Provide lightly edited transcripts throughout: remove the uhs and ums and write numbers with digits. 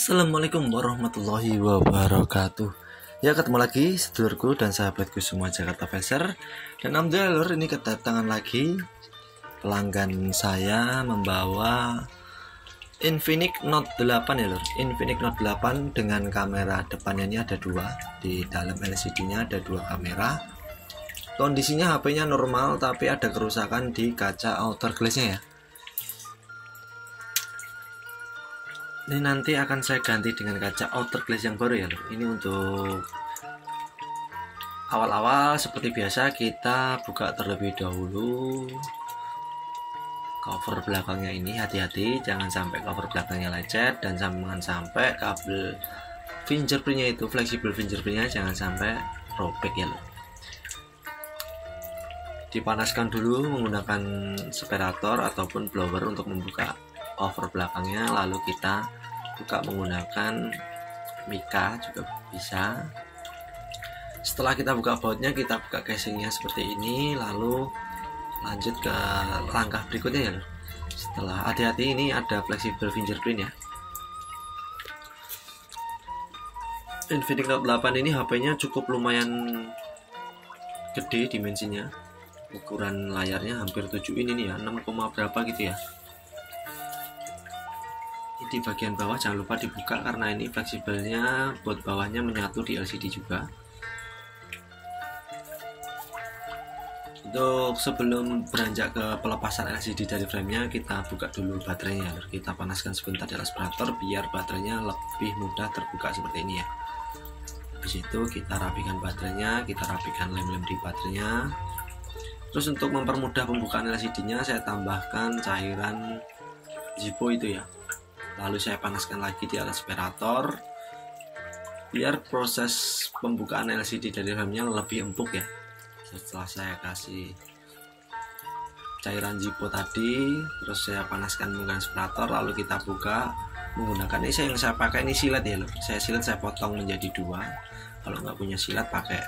Assalamualaikum warahmatullahi wabarakatuh. Ya, ketemu lagi sedulurku dan sahabatku semua Jakarta Facer. Dan alhamdulillah lur, ini kedatangan lagi pelanggan saya membawa Infinix Note 8 ya lur. Infinix Note 8 dengan kamera depannya ini ada dua. Di dalam LCD nya ada dua kamera. Kondisinya HP-nya normal tapi ada kerusakan di kaca outer glass-nya ya. Ini nanti akan saya ganti dengan kaca outer glass yang baru ya lur. Ini untuk awal-awal seperti biasa kita buka terlebih dahulu cover belakangnya ini. Hati-hati jangan sampai cover belakangnya lecet dan jangan sampai kabel fingerprintnya itu fleksibel fingerprintnya jangan sampai robek ya lur. Dipanaskan dulu menggunakan separator ataupun blower untuk membuka cover belakangnya, lalu kita buka menggunakan mika juga bisa. Setelah kita buka bautnya, kita buka casingnya seperti ini, lalu lanjut ke langkah berikutnya ya. Setelah hati-hati ini ada fleksibel fingerprint ya. Infinix Note 8 ini HP-nya cukup lumayan gede dimensinya. Ukuran layarnya hampir 7 ini nih ya, 6, berapa gitu ya. Di bagian bawah jangan lupa dibuka karena ini fleksibelnya buat bawahnya menyatu di LCD juga. Untuk sebelum beranjak ke pelepasan LCD dari framenya, kita buka dulu baterainya. Kita panaskan sebentar di aspirator biar baterainya lebih mudah terbuka seperti ini ya. Habis itu kita rapikan baterainya, kita rapikan lem-lem di baterainya. Terus untuk mempermudah pembukaan LCD-nya, saya tambahkan cairan Zippo itu ya. Lalu saya panaskan lagi di atas aspirator biar proses pembukaan LCD dari RAM-nya lebih empuk ya. Setelah saya kasih cairan Zippo tadi, terus saya panaskan menggunakan aspirator, lalu kita buka menggunakan ini yang saya pakai ini silet ya loh. Saya silet, saya potong menjadi dua. Kalau nggak punya silet pakai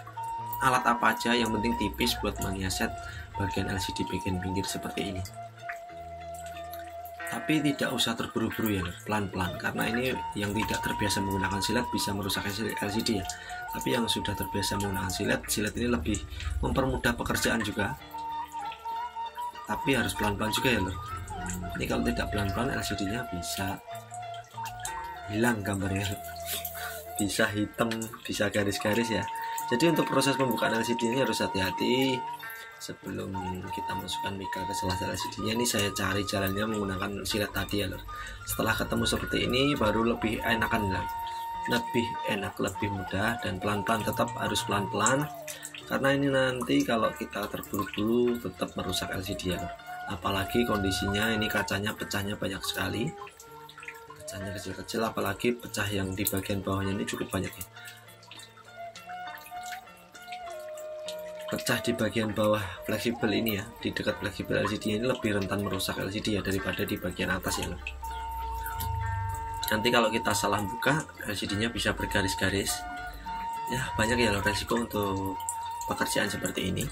alat apa aja yang penting tipis buat menyeset bagian LCD bagian pinggir seperti ini. Tapi tidak usah terburu-buru ya, pelan-pelan, karena ini yang tidak terbiasa menggunakan silet bisa merusak LCD ya. Tapi yang sudah terbiasa menggunakan silet ini lebih mempermudah pekerjaan juga. Tapi harus pelan-pelan juga ya lor. Ini kalau tidak pelan-pelan LCD-nya bisa hilang gambarnya, bisa hitam, bisa garis-garis ya. Jadi untuk proses pembukaan LCD ini harus hati-hati. Sebelum kita masukkan mika ke sela-sela LCD-nya, ini saya cari jalannya menggunakan silet tadi ya lor. Setelah ketemu seperti ini baru lebih enakan lah. Lebih enak, lebih mudah, dan pelan-pelan, tetap harus pelan-pelan karena ini nanti kalau kita terburu-buru tetap merusak LCD ya lor. Apalagi kondisinya ini kacanya pecahnya banyak sekali. Kacanya kecil-kecil, apalagi pecah yang di bagian bawahnya ini cukup banyak ya. Pecah di bagian bawah fleksibel ini ya, di dekat fleksibel LCD ini lebih rentan merusak LCD ya daripada di bagian atas ya lor. Nanti kalau kita salah buka LCD-nya bisa bergaris-garis ya, banyak ya lor resiko untuk pekerjaan seperti ini.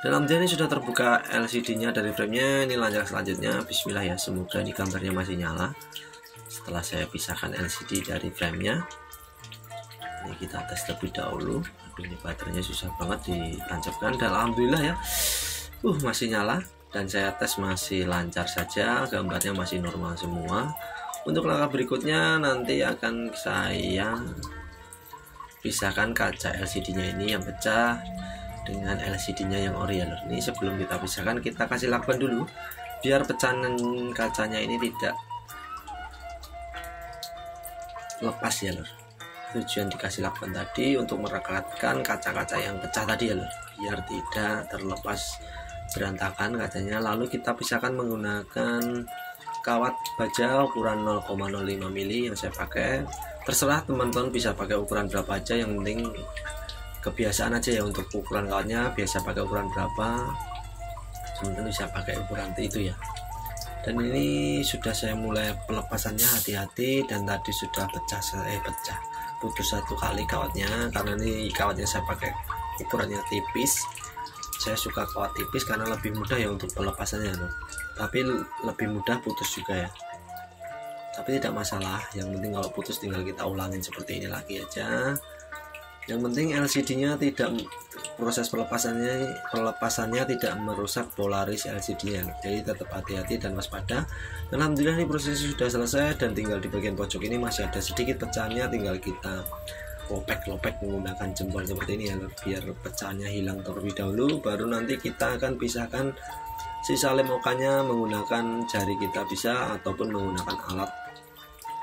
Dalam ini sudah terbuka LCD-nya dari framenya. Ini lanjut selanjutnya, bismillah ya, semoga ini gambarnya masih nyala. Setelah saya pisahkan LCD dari framenya, ini kita tes terlebih dahulu. Aduh, ini baterainya susah banget ditancapkan, dan alhamdulillah ya masih nyala, dan saya tes masih lancar saja, gambarnya masih normal semua. Untuk langkah berikutnya nanti akan saya pisahkan kaca LCD-nya ini yang pecah dengan LCD-nya yang ori ya lor. Ini sebelum kita pisahkan kita kasih lakban dulu biar pecahan kacanya ini tidak lepas ya lor. Tujuan dikasih lakban tadi untuk merekatkan kaca-kaca yang pecah tadi ya lor, biar tidak terlepas berantakan kacanya. Lalu kita pisahkan menggunakan kawat baja ukuran 0,05 mili yang saya pakai. Terserah teman-teman bisa pakai ukuran berapa aja, yang penting kebiasaan aja ya. Untuk ukuran kawatnya biasa pakai ukuran berapa, teman-teman bisa pakai ukuran itu ya. Dan ini sudah saya mulai pelepasannya, hati-hati, dan tadi sudah putus satu kali kawatnya, karena ini kawatnya saya pakai ukurannya tipis. Saya suka kawat tipis karena lebih mudah ya untuk pelepasannya loh. Tapi lebih mudah putus juga ya. tapi tidak masalah, yang penting kalau putus tinggal kita ulangin seperti ini lagi aja. Yang penting LCD-nya tidak, proses pelepasannya tidak merusak polaris LCD-nya, jadi tetap hati-hati dan waspada. Alhamdulillah ini prosesnya sudah selesai, dan tinggal di bagian pojok ini masih ada sedikit pecahannya, tinggal kita lopek menggunakan jempol seperti ini ya, biar pecahannya hilang terlebih dahulu, baru nanti kita akan pisahkan sisa lem OK-nya menggunakan jari kita bisa, ataupun menggunakan alat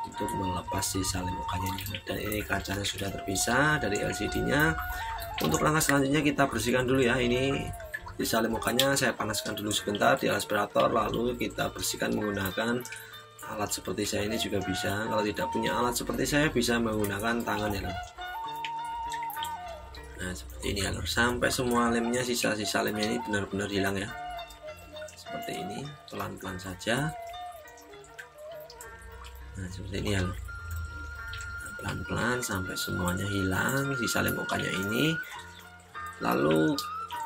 untuk melepas sisa lem OK-nya ini. Dan ini kacanya sudah terpisah dari LCD-nya. Untuk langkah selanjutnya kita bersihkan dulu ya, ini sisa lem OK-nya saya panaskan dulu sebentar di aspirator, lalu kita bersihkan menggunakan alat seperti saya ini juga bisa. Kalau tidak punya alat seperti saya bisa menggunakan tangan ya lor. Nah seperti ini ya lor, sampai semua lemnya, sisa-sisa lemnya ini benar-benar hilang ya. Seperti ini, pelan-pelan saja. Nah seperti ini ya, pelan-pelan sampai semuanya hilang sisa lem OK-nya ini. Lalu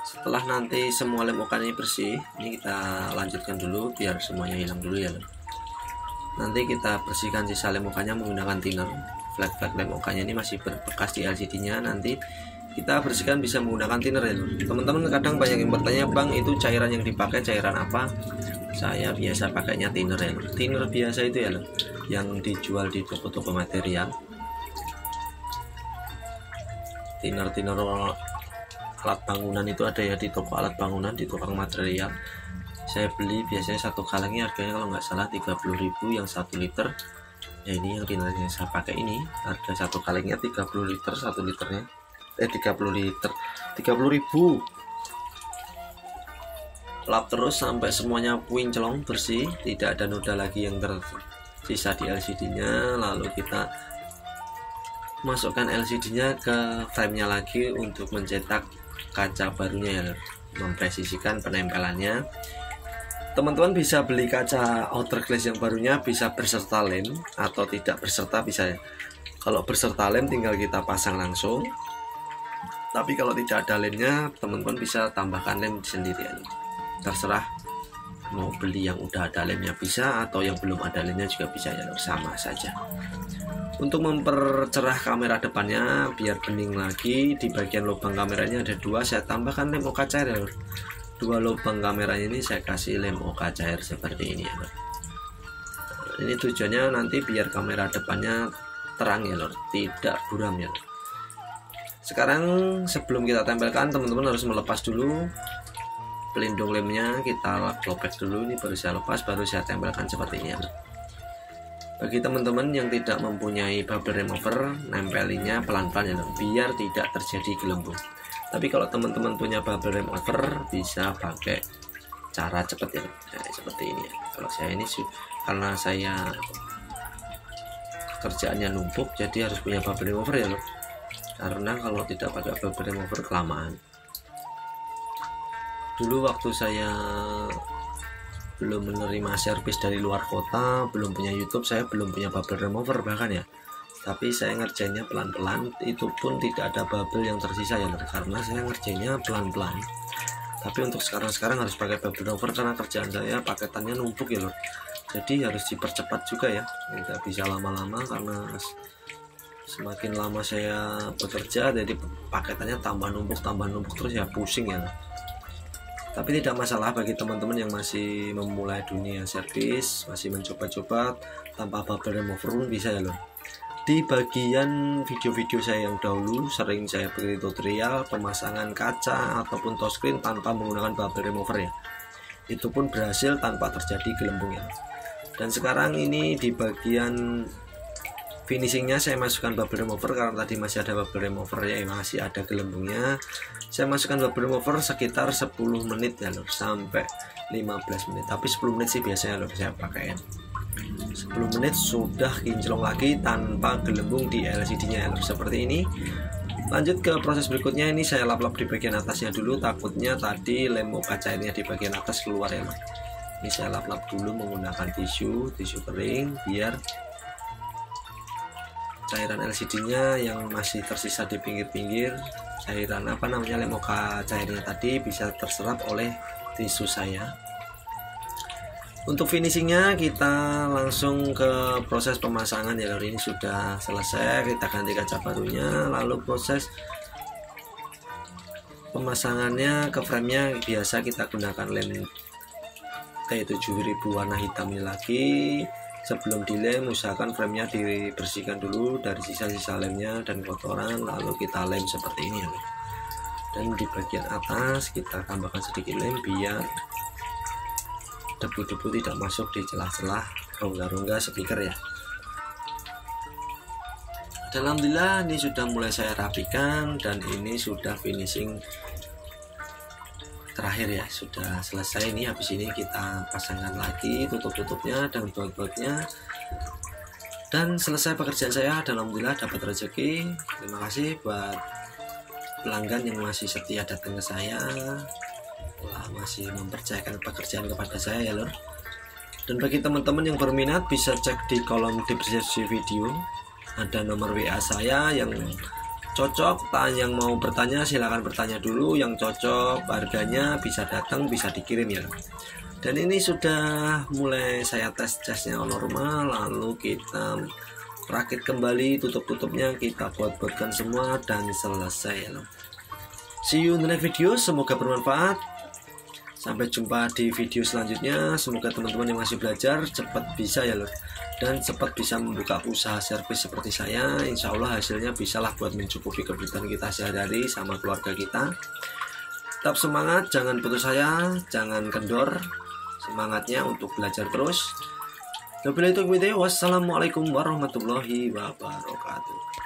setelah nanti semua lem OK-nya bersih, ini kita lanjutkan dulu biar semuanya hilang dulu ya. Nanti kita bersihkan sisa lem OK-nya menggunakan thinner. Flat lem OK-nya ini masih berbekas di LCD-nya, nanti kita bersihkan bisa menggunakan thinner ya. Teman-teman kadang banyak yang bertanya, bang itu cairan yang dipakai cairan apa? Saya biasa pakainya thinner ya. Thinner biasa itu ya, yang dijual di toko-toko material. Thinner alat bangunan itu ada ya di toko alat bangunan, di tukang material. Saya beli biasanya satu kalengnya harganya kalau nggak salah 30.000 yang 1 liter. Ya ini yang thinner yang saya pakai ini, harga satu kalengnya 30 liter, 1 liternya 30 liter 30.000. Lap terus sampai semuanya puinclong bersih, tidak ada noda lagi yang tersisa di LCD-nya. Lalu kita masukkan LCD-nya ke frame-nya lagi untuk mencetak kaca barunya ya, mempresisikan penempelannya. Teman-teman bisa beli kaca outer glass yang barunya, bisa berserta lem atau tidak berserta bisa ya. Kalau berserta lem tinggal kita pasang langsung, tapi kalau tidak ada lemnya teman-teman bisa tambahkan lem sendirian, terserah mau beli yang udah ada lemnya bisa, atau yang belum ada lemnya juga bisa ya, sama saja. Untuk mempercerah kamera depannya biar bening lagi, di bagian lubang kameranya ada 2, saya tambahkan lem OK cair ya. 2 lubang kameranya ini saya kasih lem OK cair seperti ini ya lor. Ini tujuannya nanti biar kamera depannya terang ya lor, tidak buram ya lor. Sekarang sebelum kita tempelkan, teman-teman harus melepas dulu pelindung lemnya, kita lopek dulu. Ini baru saya lepas, baru saya tempelkan seperti ini ya. Bagi teman-teman yang tidak mempunyai bubble remover, nempelinya pelan-pelan ya, biar tidak terjadi gelembung. Tapi kalau teman-teman punya bubble remover bisa pakai cara cepat ya, seperti ini ya. Kalau saya ini karena saya kerjaannya numpuk, jadi harus punya bubble remover ya loh. Karena kalau tidak pakai bubble remover kelamaan. Dulu waktu saya belum menerima servis dari luar kota, belum punya YouTube, saya belum punya bubble remover bahkan ya. Tapi saya ngerjainnya pelan-pelan, itu pun tidak ada bubble yang tersisa ya lor, karena saya ngerjainnya pelan-pelan. Tapi untuk sekarang harus pakai bubble remover karena kerjaan saya paketannya numpuk ya lor. Jadi harus dipercepat juga ya, nggak bisa lama-lama karena semakin lama saya bekerja jadi paketannya tambah numpuk terus ya, pusing ya. Tapi tidak masalah bagi teman-teman yang masih memulai dunia servis, masih mencoba-coba tanpa bubble remover pun bisa ya loh. Di bagian video-video saya yang dahulu sering saya beri tutorial pemasangan kaca ataupun touchscreen tanpa menggunakan bubble remover ya. Itu pun berhasil tanpa terjadi gelembung ya. Dan sekarang ini di bagian finishingnya saya masukkan bubble remover karena tadi masih ada bubble remover ya, masih ada gelembungnya. Saya masukkan bubble remover sekitar 10 menit ya lor, sampai 15 menit. Tapi 10 menit sih biasanya lor saya pakai. 10 menit sudah kinclong lagi tanpa gelembung di LCD-nya ya lor, seperti ini. Lanjut ke proses berikutnya, ini saya lap-lap di bagian atasnya dulu, takutnya tadi lem OK cairnya di bagian atas keluar ya lor. Ini saya lap-lap dulu menggunakan tisu kering biar cairan LCD-nya yang masih tersisa di pinggir-pinggir, cairan lem OK cairnya tadi bisa terserap oleh tisu saya. Untuk finishingnya kita langsung ke proses pemasangan ya lor. Ini sudah selesai, kita ganti kaca barunya. Lalu proses pemasangannya ke framenya biasa kita gunakan lem T7000 warna hitam ini lagi. Sebelum dilem usahakan framenya dibersihkan dulu dari sisa-sisa lemnya dan kotoran, lalu kita lem seperti ini ya lor. Dan di bagian atas kita tambahkan sedikit lem biar debu-debu tidak masuk di celah-celah rongga-rongga speaker ya. Dan alhamdulillah ini sudah mulai saya rapikan dan ini sudah finishing terakhir ya, sudah selesai. Ini habis ini kita pasangkan lagi tutup-tutupnya dan baut-bautnya dan selesai pekerjaan saya. Dan alhamdulillah dapat rezeki. Terima kasih buat pelanggan yang masih setia datang ke saya, masih mempercayakan pekerjaan kepada saya ya lor. Dan bagi teman-teman yang berminat bisa cek di kolom deskripsi video, ada nomor WA saya. Yang cocok, yang mau bertanya silahkan bertanya dulu, yang cocok harganya bisa datang, bisa dikirim ya. Dan ini sudah mulai saya tesnya normal, lalu kita rakit kembali tutup-tutupnya, kita buat-buatkan semua dan selesai ya lor. See you in the next video, semoga bermanfaat. Sampai jumpa di video selanjutnya. Semoga teman-teman yang masih belajar cepat bisa ya lor, dan cepat bisa membuka usaha servis seperti saya. Insya Allah hasilnya bisalah buat mencukupi kebutuhan kita sehari-hari sama keluarga kita. Tetap semangat, jangan putus asa, jangan kendor semangatnya untuk belajar terus. Wassalamualaikum warahmatullahi wabarakatuh.